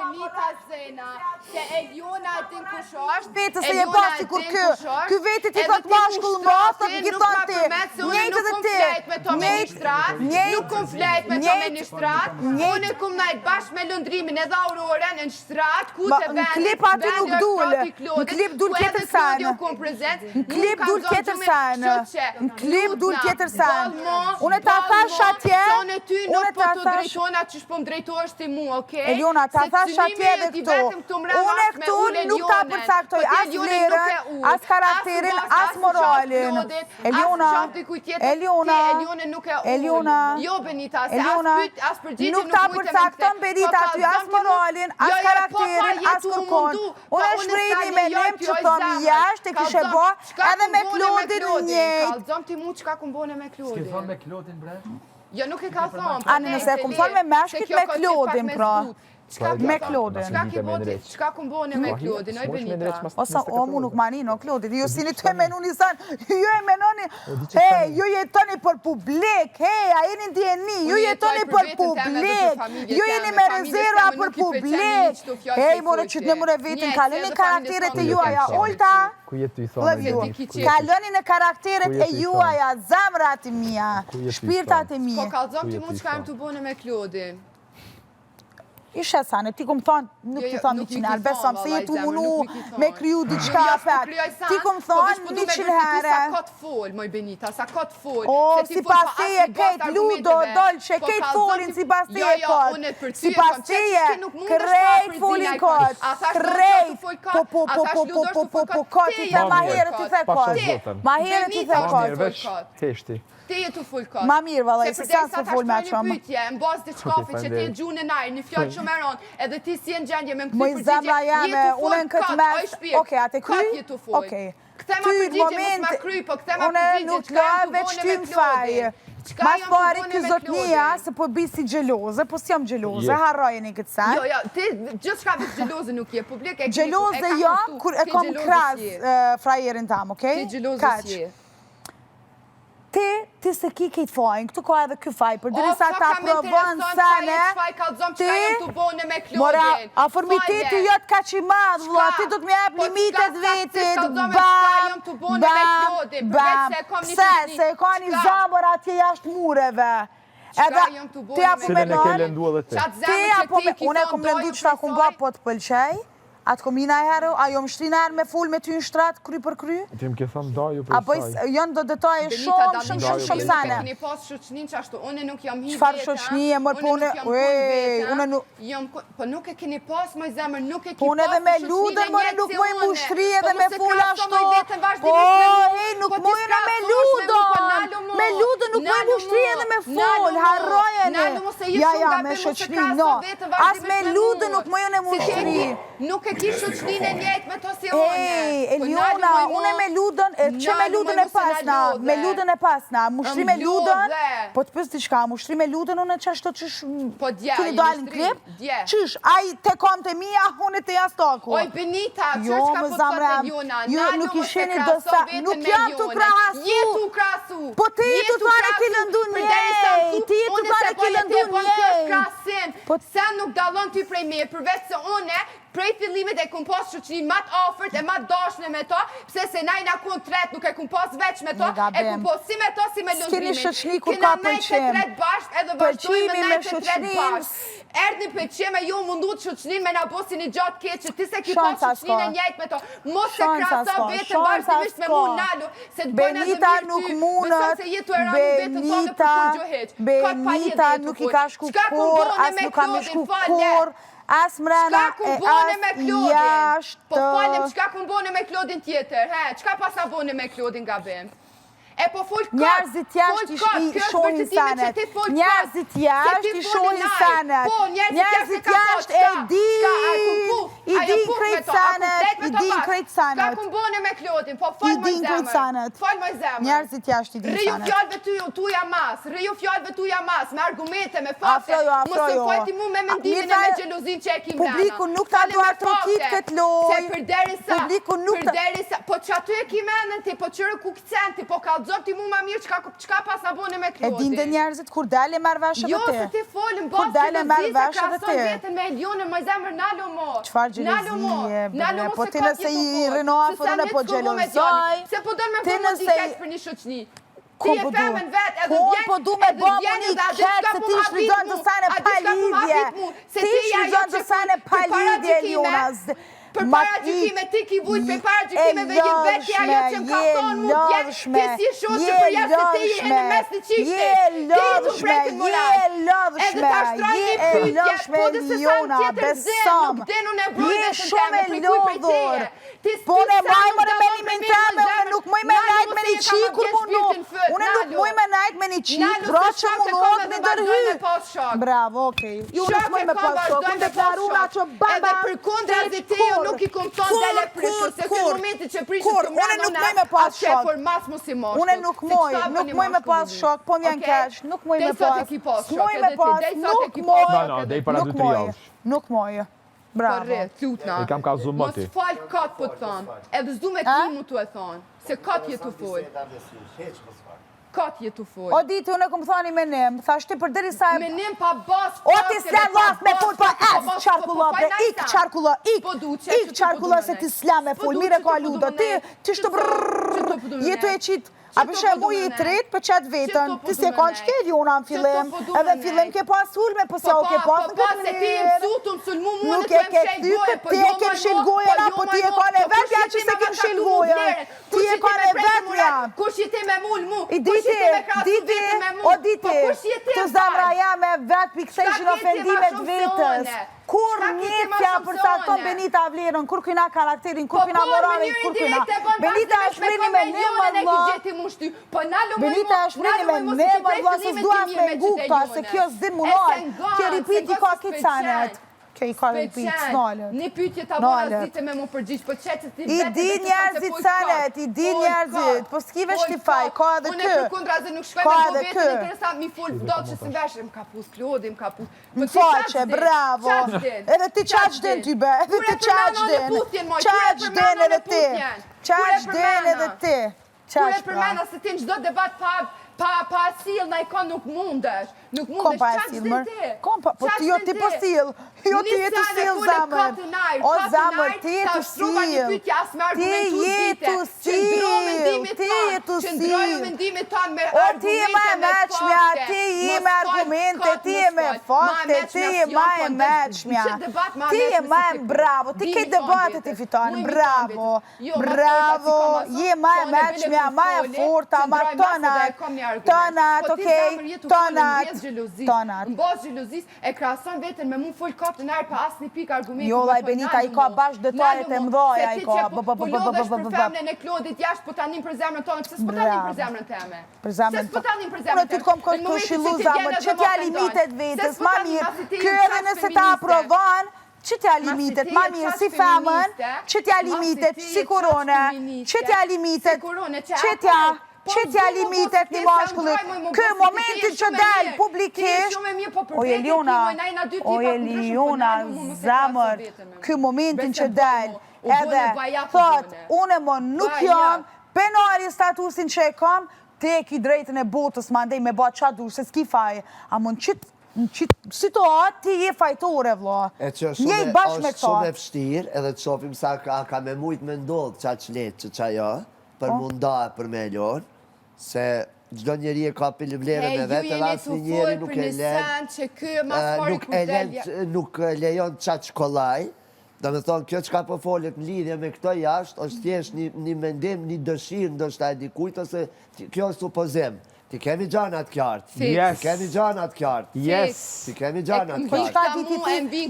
Benita Zena, se Eliona din kush është. Vete se je pasi kur ky veti ti thot mashkull më thot gjithon ti. Njëjtë edhe ti. Nuk kum flejt me to ministrat. Unë kum najt bashkë me lëndrimin edhe Auroren në shtrat ku të vendit. Në klip aty nuk dul. Në klip dul tjetër sajnë. Në klip dul tjetër sajnë. Në klip dul tjetër sajnë. Unë ta thash atje. Unë ta thash që shpo më drejtohesh ti mu, okej? Eliona, ta thash atje dhe këtu. Unë këtu nuk ta përcaktoj as vlerën, as karakterin, as moralin. Eliona, Jo, Benita, se as përgjigje nuk ta përcakton Benita ty as moralin, as karakterin, as kërkon. Unë shprehni me nem që thomi jashtë e kishe bo edhe me Klodin njëjtë. Kalzom ti mu qka kum bone me Klodin. S'ke thonë me Klodin, bre? Jo, nuk e ka thonë. Ani nëse kum thonë me meshkit me Klodin, pra. Me Klodin. Qka kum bone me Klodin, oj Benita? Osa, o mu nuk manin, o Klodin. Jo si një të e menu një sanë, jo e menoni, hej, ju jetoni për publik, hej, a jeni ndjeni, ju jetoni për publik, ju jeni me rezerva për publik. Hej, more që të në mure vitin, kaloni karakteret e juaja, Olta, kaloni në karakteret e juaja, zamrat e mija, shpirtat e mija. Po kalzom ti mu qka jem të bone me Klodin. Ishe sane, ti kom thonë, nuk ti thonë 100 herë, besom se jetu munu me kryu diqka apet. Ti kom thonë 100 herë. Sa kot fol, moj Benita, sa kot fol. O, si pas teje, kejt ludo, dolqe, kejt folin si pas teje kot. Si pas teje, krejt folin kot. Krejt, po, kot, ti the ma herë ti the kot. Ma herë ti the kot. Ti je tu full kot. Ma mirë, valaj, se sa se full me qëmë. Në bazë të qkafi që ti e gjunë në najrë, një fjallë që më ronë, edhe ti si e në gjendje me më Moj këtë zemra jame, unë në këtë mes, oke, atë kry? Kot je tu full. Oke. Këte ma përgjigje nuk ma kry, po këte ma përgjigje nuk qka la jem të veç bone ty me më faj. Klodin. Mas pari ky zotnia, se po bi si gjeloze, po si jam gjeloze, harrojeni këtë sen. Jo, ti gjithë shka veç gjeloze nuk je, publik e gjeloze jam, kur e kom kras frajerin tam, okej? Ti gjeloze si je. Ti se ki kejt fajnë, këtu ka edhe kë faj, për diri sa ta provon sene, ti, mora, aformiteti jot ka që i madhë, vla, ti do të mjep limitet vetit, bam, se e ka një zabër atje jashtë mureve, edhe, ti apo me nërë, unë e kom lëndu që ta kum ba po të pëlqej, atë kom ina herë, a jo më shtrina herë me full me ty në shtrat, kry për kry? Ti më ke thëmë daju për apo janë do detaje shumë sane. Këni pas shoqnin që ashtu, une nuk jam hi veta. Qfar shoqni e mërë, po nuk e keni pas, moj zemër, nuk e ki pas. Po unë edhe me ludën, mërë, nuk moj më shtri edhe me full ashtu. Po, hej, nuk moj në me ludën. Me ludën nuk moj më shtri edhe me full, harrojeni. Ja, me shoqni, no. As me ludën nuk moj në më shtri. Nuk e ki shoqnin e njejt me to si one. Eliona, une me ludën, që me ludën e pasna, me ludën e pasna, mushtri me ludën, po të pës t'i shka, mushtri me ludën, une qashto qësh, këni dalë në klip, qësh, aj te kom të mija, une të jastoku. Oj, Benita, qësh ka po të të Eliona, nuk isheni dësa, nuk jam të krasu, jetu krasu, po ti jetu të fare ki lëndu njej, ti jetu të fare ki lëndu njej. Sen nuk dalon ty prej me, përveç se une, prej fillimit e kum pas shoqnin mat afërt e mat dashne me to, pse se najna kun tret nuk e kum pas veç me to, e kum pas si me to si me lëndrimin. S'keni shoqni kur ka pëlqim. Kena najt të tret bashkë edhe vazhdojmë me najt të tret bashkë. Erdni pëlqim e ju mundu të shoqnin me na bosi një gjatë keqë, ti se ki pas shoqnin e njejt me to. Mos se krasa vetën bashkëtimisht me mu nalu, se të bëjnë edhe mirë ty, besa se jetu e ranu vetën tonë për kur gjoheq. Benita nuk i ka shku kur, as nuk ka me shku kur, as mrena e as jashtë. Po falem, qka kun bone me Klodin tjetër, qka pas na bone me Klodin gabim? E po full kot, njerëzit jashtë i shohin sanet, njerëzit jashtë i shohin sanet, njerëzit jashtë e din krejt sanet, i din krejt sanet. Qka kun bone me Klodin, po fal moj zemër, fal moj zemër. Njerëzit jashtë i din sanet. Rëju fjallëve tuja mas, rëju fjallëve tuja mas, me argumente, me fakte, mos e fajti mu me mendimin e me gjelozin që e kim brana. Publiku nuk ta do atrokit këtë loj, publiku nuk ta... Po që aty e kim enën ti, po qërë ku këcen ti, po ka zop ti mu ma mirë qka pas në bone me Klodin. E dinde njerëzit kur dale marrë vesh edhe Jo, ti. se ti folën, Kur basë dale që marrë lëzisa vesh edhe krason ti. vetën me Elionën, më zemër nalo mo. Qfar gjelozije, bre, po ti nëse i rino afer unë po gjelozoj. Se po dërë me Ti po më nëse- dikesh për një shoqni. Ti e femen vetë, edhe Kur vjen, po du me edhe bo vjen, një edhe a di ketë çka se po ti ma shfryzon bit të mu, sane a di pa çka po ma lidhje. bit mu, se Ti ti ja jo shfryzon të që sane pa për para lidhje, gjykime, Eliona. Për para gjykime, ti ki vujt për para gjykime dhe je vetë ajo që më ka thonë mu dje, ti si shoqë për jashtë se ti je në mes në qishte. Ti tu prekën moral. Edhe ta shtroj një pyetje, po dhe se sa në tjetër zë, nuk denu në brojnë të teme, prikuj për teje. Po ne majmër me një mintame, unë nuk muj me najt me një qik kur mundu. Unë nuk muj me najt me një qik, pra që mundot me dërhy. Bravo, okej. Ju nuk muj me pas shok, unë deklaruna që baba. Edhe për kundra zi ti, jo nuk i kom tonë dele prishur, se të momentit që prishur të unë nuk muj me pas shok. for mas mos i moshtu. Unë nuk muj me pas shok, po m'jan keq, nuk muj me pas. S'muj me pas, nuk muj. No, dej para 2-3 javësh. Nuk muj. Bravo. I kam ka zumë Mos ti. fal kat po të thonë. Edhe s'du me ti mu të e thonë. Se kat je të fol. Kat je të fol. O diti, unë e këmë thani me nem, thash ti për deri sa e... Me nim pa bas. O ti s'le las me full pa es qarkulla, bre, ik qarkulla, ik qarkulla se ti s'le me full, mire ka ludo, ti shtë brrrr, jetu e qitë, a përshë mu i trit për qatë vetën, ti se kanë qkeli unë në fillim, edhe në fillim ke pas hulme, po se o ke pas në këtë Se ti e mënyrë. mësutu mësulmu mu në Nuk të e ke thyke, ti e ke shilgojera, po ti e ka në vetja që se kem shilgoja. Ti e ka në vetja. Kush jeti me mull mu? I diti, o diti, të zamra jam e vetë pikseshin ofendimet vetës. Kur njëtja për sa ton Benita vlerën, kur kina karakterin, kur kina moralin, kur kina... Benita është mrini me një mëllë. Benita është mrini me një mëllë, se s'duas me ngupta, se kjo s'din munoj. Kjo ripiti ka kitë sanet. Kjo i ka ripit s'nalët. Një pytje ta bona zite me mu përgjish, po qëtë ti I di njerëzit sanet, i di njerëzit, po s'kive shtifaj, ka edhe Unë e kë. për kundra zë nuk shkoj me po vetën interesant, mi full do që së mbeshë, më ka pus Klodi, më ka pus... Më faqe, bravo. Edhe ti qaq den ty be, edhe ti qaq den. Qaq den edhe ti. Qaq den edhe ti. Kure për mena se ti në gjdo debat pa asil na i ka nuk mundesh. Nuk Kom mundesh, pa qaq asil, den mër. ti. Kom pa, po ti jo ti po sil. Jo ti je të sil, zamër. O, zamër, ti je të sil. Ti je të sil. Ti je të sil. O, ti je ma e meqmja, ti je me argumente, ti je me fakte, ti je ma e meqmja. Ti je ma e bravo, ti ke debatet i fiton, bravo. Bravo, je ma e meqmja, ma e forta, ma tonat. Tonat, okej, tonat. Në bas gjelozis e krason vetën me mu full kap të nërë pa asë një pik argumenti. Jo, laj Benita, i ka bashkë detajet e mdoja, i ka. Po lodhesh për femnen e Klodit jashtë, po tanim për zemrën tonë, pëse s'po tanim për zemrën teme? Për zemrën Se s'po tanim për zemrën unë ty të kom këshilu zamër, që t'ja limitet vetës, ma mirë, kjo edhe nëse ta aprovan, që t'ja limitet, ma mirë, si femën, që t'ja limitet, si korone, që t'ja limitet, që t'ja limitet një mashkullit. Kë momentin që del publikisht, o Eliona, zamër, kë momentin që del, edhe thot, une më nuk jam, penari statusin që e kam, te e ki drejtën e botës, ma ndej me ba qa dur, se s'ki faj, a më në qitë situatë, ti je fajtore, vlo. E që Je i bashkë me është shumë e fështirë, edhe të shofim sa ka me mujtë me ndodhë qa që letë që qa jo, për munda e për me ljonë, se gjdo njeri e ka për vlerën e vetë, edhe asë një njeri nuk e lejon qa që kolaj, do me thonë, kjo që ka për folet në lidhje me këto jashtë, është thjesht një mendim, një dëshirë, ndoshta e dikujt, ose kjo është supozim. Ti kemi gjanat qartë. Yes. Ti kemi gjanat qartë. Yes. Ti kemi gjanat Po qartë. shka diti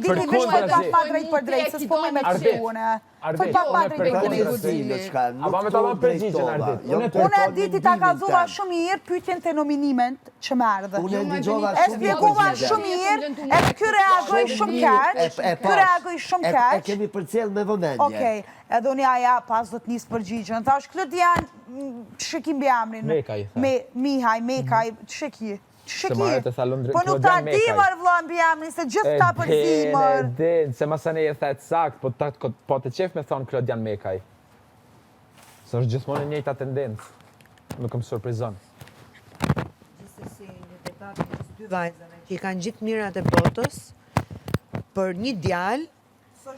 vesh për pak ma drejt për drejt, se s'po me qune. Për pak ma drejt për drejt. A ba me ta dam përgjigjen, Ardit. Unë e diti ta kalzova shumë mirë pyetjen të nominimet që më erdhe. Unë e ndigjova E shumë spjegova shumë mirë, e ky reagoj shumë keq, ky reagoj shumë E keq. kemi përcjell me vëmendje. Okej, edhe unë ja pas do të nisë përgjigjen. Thash, Klodian, që kim bi amrin? Mekaj, tha. Mihaj, Mekaj, që ki? Se marrë të thalon Po nuk ta Klodian di Mekaj. mërë vlon bi amrin, se gjithë ta përzimër. Din, se ma sa ne e thet sakt, po të qef me thonë Klodian Mekaj. Se është gjithmonë e njëjta tendencë. nuk më surprizon. Gjithsesi, një debat mes dy vajzave që i kanë gjithë mirat e botës për një djalë jam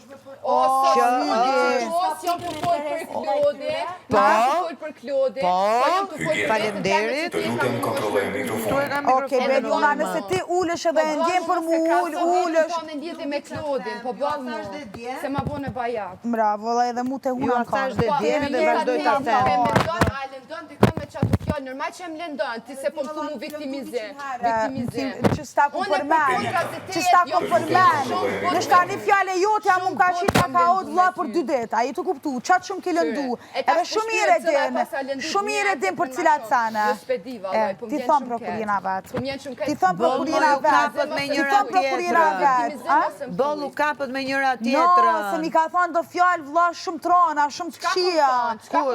të folë për Klodin, jam të folë për Klodin, jam të folë për Faleminderit. Të lutem kontrolloj mikrofonin. Okej, Beliona, nëse ti ulesh edhe e ndjen për mu ulesh. Po në lidhje me Klodin, po ballë mu, se ma bone bajak. Bravo, edhe mu te Ju huna a thash dhe ka. djeni dhe vazhdoj ta them. A lëndon dikon me qatë fjallë, nërmaj që më lëndon, ti se po më thu mu viktimizim. Që s'ta ku përmen, që s'ta ku përmen. Në shka një fjale jotja mu ka qitë ka ka odë vla për 2 det, a i të kuptu, qatë shumë ki lëndu. Edhe shumë i redin, shumë i redin për cilat sana. Ti thonë prokurina vetë. Ti thonë prokurina vetë. Ti thonë prokurina vetë. Bollu kapët me njëra No, tjetrën. se mi ka thonë do fjallë vla shumë trona, shumë të këshia.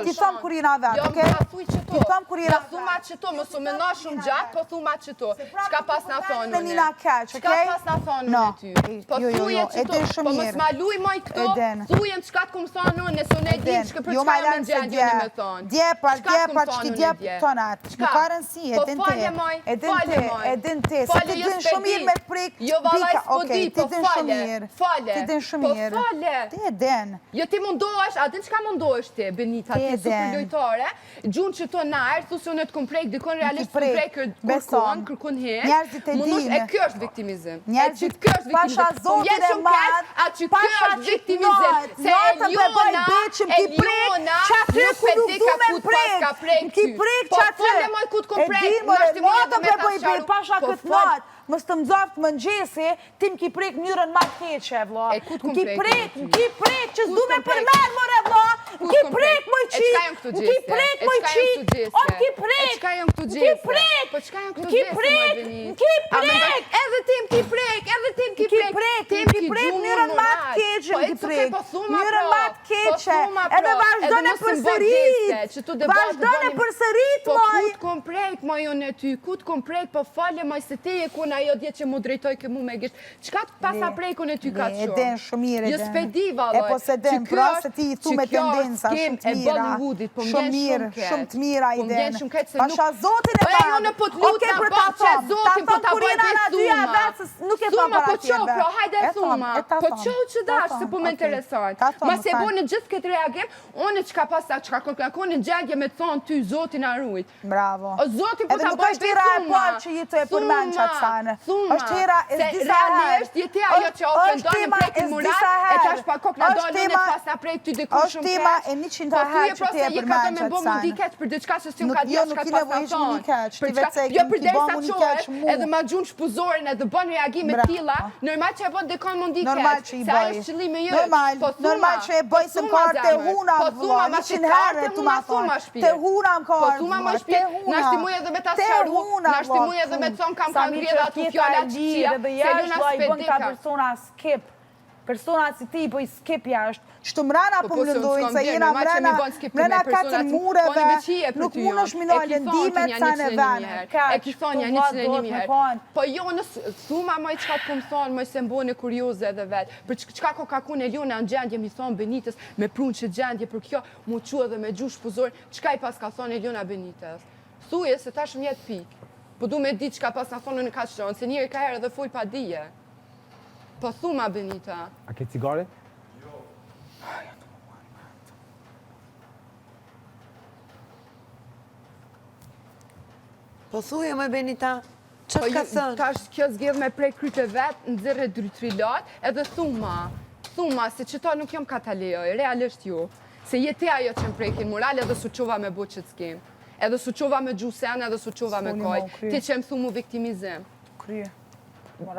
Ti thonë kurina vetë, Jo, okej? më ka thuj qëto. Ti thonë kurina Ja thuma qëto, më su mena shumë gjatë, po thuma qëto. Qka pas na thonë Në nina keq, Qka okej? pas na thonë No. unë ty? Po Jo, thuje e qëto, din shumë po mos mirë. ma luj moj këto, Eden. thujem qka të kumë thonë unë, nësë unë e di që për Jo qka ma me lanë se gjendje në me thonë. djepar, Qka kumë që ti thonë unë djep dje? tonat. Nuk ka rëndësi, Po edin falje ti. moj, Edin falje ti, moj. edin ti. Se Falje, ti jo din s'pe shumë mirë di. me prik. Jo, vallaj, bika. s'po Okej, di, ti po din shumë fale, mirë. fale. Ti din shumë Po mirë. fale. Ti e din. Jo ti mundohesh, a din çka mundohesh ti, Benita, Ti ti e super den. lojtare, gjunë që to na erdh, thosë unë të komprek, dikon realisht Ti prek, komprek beson. kërkon he. Njerëzit e Mundosh, dinë. e kjo është viktimizim. Njerëzit, Kjo është viktimizim. pasha zotin e madh, a që kjo pasha është viktimizim. Se Notën të bëj Eliona, beqëm, ki prek, që aty nuk ku e nuk di du ka me ku prek. pas ka prek Ki ty. prek Po që aty. fale moj ku të komprek, E din, more, nashti mua notën me për ta bëj sharu. pasha Po këtë fal. natë. Mës të mzoftë më ngjesi, ti m'ki prek mënyrën ma të keqe, vlla. E, ku t'kom M'ki prek, prek, ty? m'ki prek, që Ku s'du me t'kom prek? përmer, more, vlla. M'ki t'kom prek, prek? moj E, qi. çka jam këtu M'ki gjese? prek, E, moj çka qi. jam këtu gjese? O, m'ki prek. E, çka jam këtu M'ki gjese? prek. Po çka jam këtu M'ki gjese, prek, moj Benit? m'ki A mendoj, prek. edhe ti m'ki prek, edhe ti m'ki M'ki prek. prek, Ti m'ki prek, gjumë mënyrën ma të moral. keqe Po, m'ki it's okay, prek. po thuma Mënyrën pra. ma të keqe. Po thuma Edhe pra. vazhdon e Edhe mos më përsërit. bëgjese, që tu debat Vazhdon e bënim- përsërit, Po moj. ku t'kom prek, moj unë e ty, ku t'kom prek, po falje moj se ti e kun ajo dje që mu drejtoj ke mu me gisht. Qka të pasa prekun e ty ka E shumë? den shumë mirë, e Jo den. s'pe di, valloj. E po se den, Që kjo pra është- se ti i thu që me kjo është tendenca, skem shumë të e mira. Bollywoodit, po Shumë m'vjen mirë, keq. shumë të mira i Po m'vjen den. shumë keq se Pasha nuk- zotin e Po, e, madh. unë po t'lut Okej, na për bëj ta që thonë. zotin, po ta bëj kurina na për dyja thuma. vetë, nuk e pa Thuma, para po qo, tjetër. pra, hajde E thonë, thuma. e ta Po thonë, qo që ta dash, se thonë, po më okej. interesojnë. Ta thonë, Ma se ta. bo në gjithë këtë reagim, unë qka pasa, qka kërkon në gjendje me thonë ty, zotin arrujt. Bravo. O zotin po Edhe ta nuk bëj është për hera e thuma. parë që jetë e përmen qatë sane. Thuma. Është hera e Se disa herë. realisht jeti ajo që ofendon në prekin disa murat, e herë. tash pa kokë na Është dolën e tema- pas na prek ty dikush është shumë tema keq. e 100 Po herë thuje që pra ti se e je ka përmend do me qatë bo sane. mundi keq për diçka që s'ju Nuk- ka jo, dhënë nuk çka i pas na nevojë që thonë. mundi keq, Për ti çka- vetë se Jo ki përderisa bo mundi qohet, keq mu. edhe ma gjun shpuzorin edhe bën reagime Bravo. tilla, normal që e bën dikon mundi keq. Normal që i Se ajo bëj. është qëllimi jot. Normal, Po thuma, normal që e bëj po se më thuma, ka te zemër. huna, Po thuma, vëlla, ma 100 se herë te tu huna ma thuma thonë. shpirë. Te huna më ka Po ardhur, thuma ma vëlla, shpirë, te huna. nashti muj edhe me ta Te sharu, huna, nashti vëlla, muj edhe me thun. thon kam Sa kanë mi rrjedha që ato tjeta fjala e lirë qëqia, edhe se jashtë Luna vëlla, i bën ka s'pedika. persona skip. Persona si ti po i skip jashtë. Që të mrena Po, po po, më se unë lëndojnë s'kam se bjerë, jena normal që mi mrena bën skip për me mrena persona 4 si- mureve, po, në veçije për nuk ty, mund jo. është mino E ki thonë lëndimet që sa një në që vene. E ki thonë një që në një herë. Po jo, në thuma moj çka të kom thonë, moj se mbone kurioze edhe vetë. Për çka ko ka kun Eliona në gjendje mi thonë Benitës, me prunë që gjendje për kjo, mu qua dhe me gjush puzor, çka i pas ka thonë Eliona Benitës. Thuje se tash më jetë pik. Po du me di çka pas na thonë në ka shtonë, se njëri ka herë edhe full pa dije. Po thuma Benita. A ke cigare? Po thuje më Benita, Po çfarë ka ju- thënë? tash kjo zgjedh me prej kryte vetë, nxirre 2-3 lot, edhe thuma, se qëta nuk jom ka ta lejoj, realisht ju. Se jeti ajo që më prekin moral, edhe su qova me bu që t'skim. Edhe su qova me gjusen, edhe su qova me S'foli koj. mo, kry. Ti që më thumu viktimizim. Krye.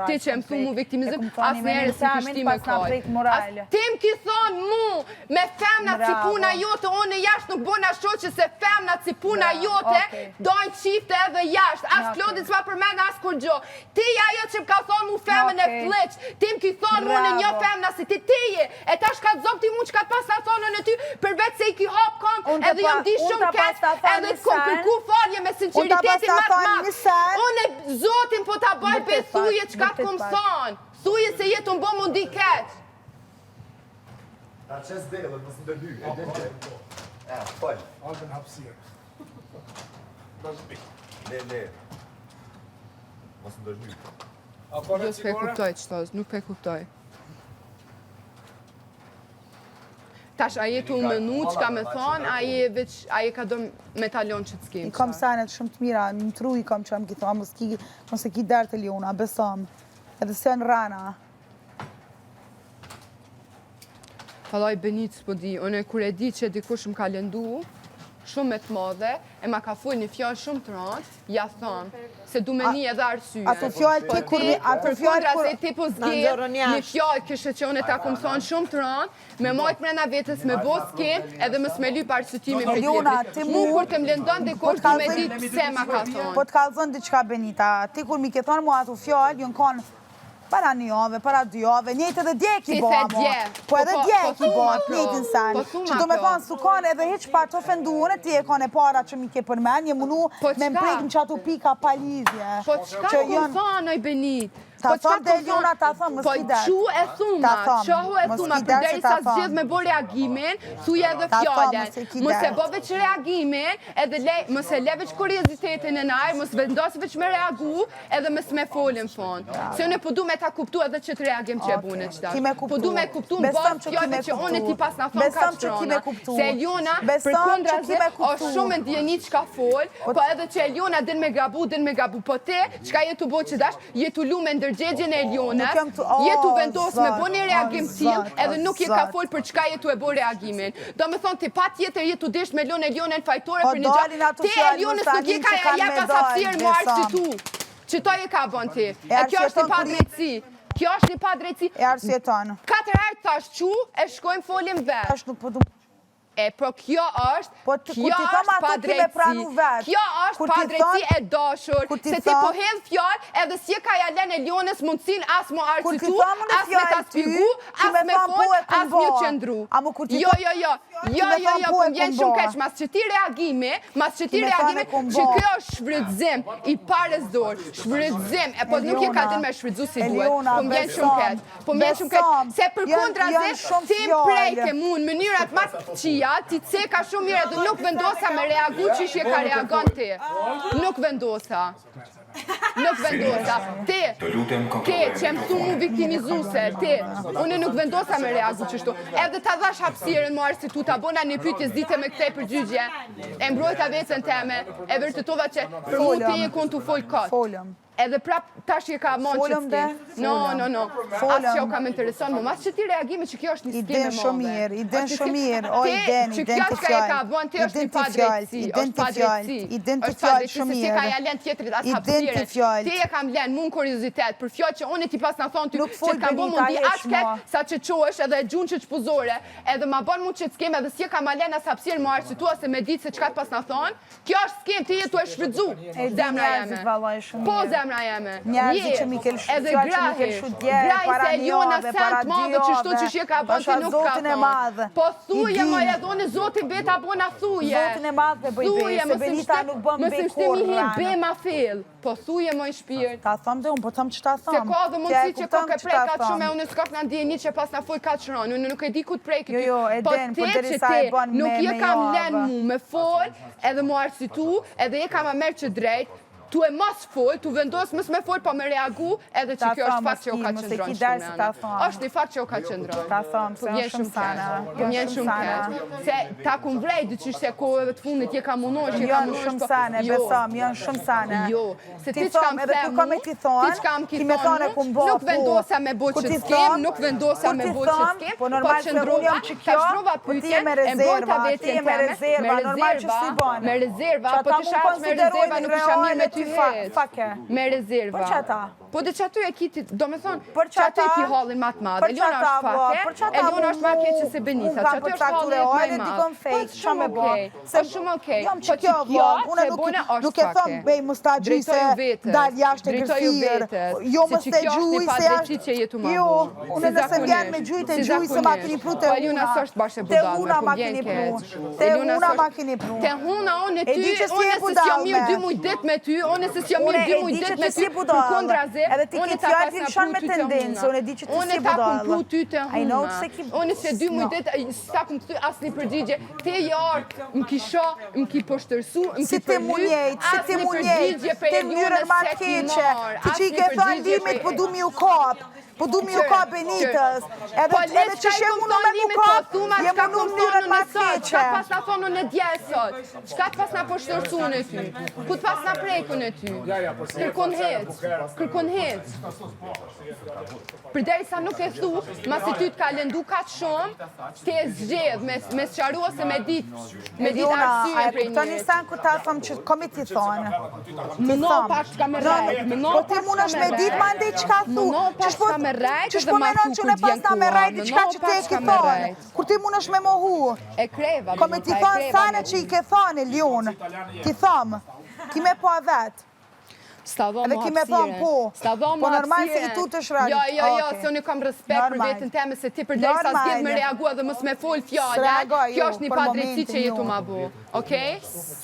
Ti që më thumu viktimizim, as njerë si kështi me pas na koj. prek morale. Tim ki thonë mu, me femna si Bravo. puna jote, unë jashtë nuk bona shoqe se femna si puna Bravo, jote, okej. dojnë qifte edhe jashtë. As Okej. Klodin s'ma përmend as kur gjo. Ti ajo që më ka thonë mu femën e Okej. fleq, tim ki thonë mu në një Bravo. femna si ti je. E tash ka zop ti mu që ka të pas ta thonë në ty, për vetë se i ki hop kom, Unë të edhe jam di unë shumë të pas keq, ta thonë edhe një të kom sen. kërku falje me Unë të pas sinceritetin ta më të thonë madh. një sen. Unë zotin po ta bëj Vërtet pe pak, thuje çka të vërtet kom pak. thonë. Thuje se jetë unë bo mundi keq. Ta qes delët, mësë ndërhy, e din që... E, fol. Alben hapsirë. Jo s'pe kuptoj qëtos, nuk pe kuptoj. Tash, a jetu më nu që ka me thonë, a je ka do me talon që të s'kem. I kom sanet shumë të mira, në tru i kom që më ki thonë, mos e ki derë të Liona, besom. Edhe se në rana. Falaj Benit s'po di, unë kur e di që dikush më ka lëndu, shumë me të madhe, e ma ka full një fjallë shumë të rëndë, ja thonë, se du me një edhe arsye. Ato fjallë ti kur mi, ato fjallë kur... Se ti po zgjerë, një fjallë kështë që unë ta kumë thonë shumë të rëndë, me majtë mrena vetës me bo s'kem, edhe më s'me lyp arsutimi për tjetëri. Mu kur të më lëndon dikush, du me ditë pse ma ka thonë. Po të kalëzën diqka Benita, ti kur mi ke thonë mua ato fjallë, jënë konë para një jave, para 2 jave, njëjtë edhe dje ki bo, po edhe dje ki bo, njëjtë sen, që do me thonë su kanë edhe heq pa të ofenduone, ti e kanë e para që mi ke përmen, një munu me mprejk në qatu pika palizje. Po qka ku thonë, oj Benit? Ta thonë dhe Liona, ta thonë, më s'ki derë. Po qu e thuma, qohu e thuma, për deri sa zgjidh me bo reagimin, thuj edhe fjallën. Mëse bo veç reagimin, edhe mëse le veç kuriozitetin e najrë, mëse vendos veç me reagu, edhe mëse me folin fond. Se unë po du me ta kuptu edhe që të reagim që e bune qëta. Po du me kuptu në bas fjallë që unë ti pas na thonë ka shtrona. Se Liona, për kondra zë, është shumë në djeni që ka fol, po edhe që Liona din me gabu, po te, qka jetu bo që dash, jetu lu me gjegjen e Lionës, jetu vendos me bo një reagim t'il, edhe nuk je ka folë për çka jetu e bo reagimin. Do me thonë, ti pa tjetër jetu disht me Lionën fajtore për një gjatë, te e Lionës nuk je ka jaka sapsirë më arë si tu. Që to je ka bon ti. E kjo është një pa drejtësi. Kjo është një pa drejtësi. E arsjeton. 4 herë thash qu, e shkojmë folim vetë. E, pro kjo është pa drejtësi. Kjo është pa drejtësi e dashur. Se ti po hedh fjallë, edhe si e ka jalen e Lionës mundësin as më arcitu, as me ta spigu, as me fol, as një qëndru. Jo, po m'vjen shumë keq, mas që ti reagimi, që kjo është shfrytëzim i pares dorë, shfrytëzim, e po nuk je ka din me shfrytëzu si duhet, po m'vjen shumë keq, se për kundra zë, ti m'prejke mu në mënyrat mas qia, ti ceka shumë mire dhe nuk vendosa me reagu që ishje ka reagon ti. Nuk vendosa. Ti që më thu mu viktimizuse, unë nuk vendosa me reagu qështu. Edhe ta dhash hapsirën më arë si tu ta bona një pytjes dite me këtej përgjygje, e mbrojta vetën teme, e vërtetova që për mu ti e kun të folë kotë. Edhe prap tash je ka mon që t'skim. No. Asë që jo ka më intereson, më mas që ti reagimi që kjo është një s'kim e mëve. I den shumir, o i den, që kjo që ka je ka bon, ti është një padrejtësi. Se si ka jalen tjetërit asë hapsiren. Ti e kam len mu në kuriozitet, për fjallë që unë ti pas në thonë ty që t'kam bon mundi ashket, sa që qoesh edhe gjun që qpuzore, edhe ma bon mu që t'skim edhe si e kam alen asë hapsiren më arë situa se me ditë se qka t'pas në thonë, kjo është s'kim, ti jetu e shfrydzu, zemra jeme. Njerëzi që mi kelë edhe grahi se Liona sent madhe që shtu që shje ka bon që nuk ka thonë. Po thuje më edhe unë zotin beta bona thuje. Zotin e madhe bëj bej, se Benita nuk bëm bej kur në rana. Be ma fill, po thuje më i shpirt. Ta thëmë dhe unë, po thëmë që ta thëmë. Se ka dhe mundësi që ka ke prej ka të shumë, unë s'ka këna ndjeni që pas na fuj ka të shronë, unë nuk e di ku të prej këty. Jo, e den, po dheri sa e bon me nuk je kam len mu me fol, edhe mu arsitu, edhe je kam a merë që drejt, tu e mos fol, tu vendos mos me fol, po me reagu, edhe që kjo është fakt që o ka qëndron shumëna. është një fakt që o ka qëndron. Ta thomë, se është shumë sana. Po mjenë shumë keq. Se ta kun vrej, dy qështë se kohëve të fundit, je ka munosh, je ka munosh. Janë shumë sana, besom, janë shumë sana. Jo, se ti që kam themu, ti që kam ki thonu, nuk vendosa me bo që t'skem, nuk vendosa me bo që t'skem, po qëndrova, ta shtrova pytjen, e mbojta vetjen teme, me rezerva, po të shash me rezerva nuk isha mirë me ty vetë, me rezerva. Për që ata? Po dhe që aty e kiti, do me thonë, që aty e ki hallin matë madhe, Eliona është fake, Eliona është ma keqe se Benita, që aty është hallin e të me madhe. Po shumë okej, po shumë okej, po që kjo, se bune është fake. Nuk e thëmë, bej, më sta gjuj se dal jashtë e kërfir, jo më ste gjuj se jashtë, jo, unë nëse vjen me gjuj të gjuj se ma kini pru të una, te una ma kini pru. Te huna, unë e ty, unë se s'jam mirë 2 muj dit me ty, unë se s'jam mirë 2 muj dit me ty, për kundra ze, Edhe ti ki fjallë ti lëshon me tendencë, unë e di që ti si budalla. Unë ta kumplu ty të I know huma. se ki... Unë se 2 mujtet, s'ta kum këtu asni përgjigje. Te jarë, më ki sho, më ki poshtërsu, më Si ki ti munjejt, si ti munjejt, ti mënyrën ma të keqe, ti që i ke thënë limit, po du mi u kap. Po du mi u kap Benitës, edhe që shë munu me mu kap, je munu mënyrën ma të keqe. Qka pas na thonë në djesot? Qka të pas na poshtërsu në ty? Ku të pas na preku në ty? Kërkon hec. Përderi sa nuk e thu, masi ty të ka lëndu ka të shumë, të e zgjedh me sqaru ose me dit arsye prej Të nisan ku ta thëmë që komi ti thonë. Më no pak qka me rajt. Po ti mun është me dit ma ndej qka thu. Më no pak qka me rajt Që dhe shpo ma menon thu që kur ne pas t'vjen na me kuar. rajt qka që te ki thonë. Kur ti mun është me mohu. E kreva. Komi ti thonë sane që i ke thonë, Lion. Ti thëmë. Ki me po a vetë. Edhe ki me thonë po. Po normal se i tu të shrani. Jo, se unë kam respekt për vetën teme, se ti për dhe sa s'gjedh me reagua dhe mës me fol fjalla, kjo është një padrejtësi që jetu ma bu. Okej?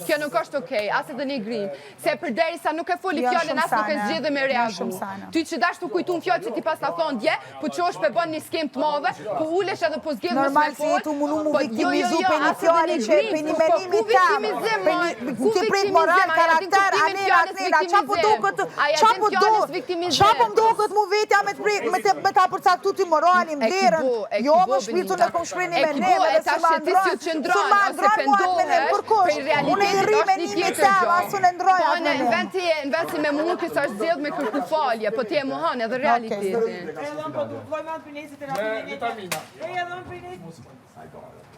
Kjo nuk është okej, asë edhe një grim. Se për deri sa nuk e foli fjallën, asë nuk e zgjedh dhe me reagu. Ty që dash të kujtu në fjallë që ti pas na thonë dje, po që është pe bën një skem të madhe, po ulesh edhe po zgjedh mës me fol. Normal se jetu munu mu viktimizu për një fjallë që për një menimi tem. Ti prit moral, karakter, anina, knina, qa po më duket mu vetja me ta përcaktu ti moralin, vlerën. Jo, më shpirtu në kom shprini me neve dhe se ma ndronë mu atë me nem përkush. Unë i rri me një një tem, asu në ndrojnë atë me nem. Në vend si me mund kësë është zjedh me kërku falje, po ti e muhan edhe realitetin. E edhe më për nejtë.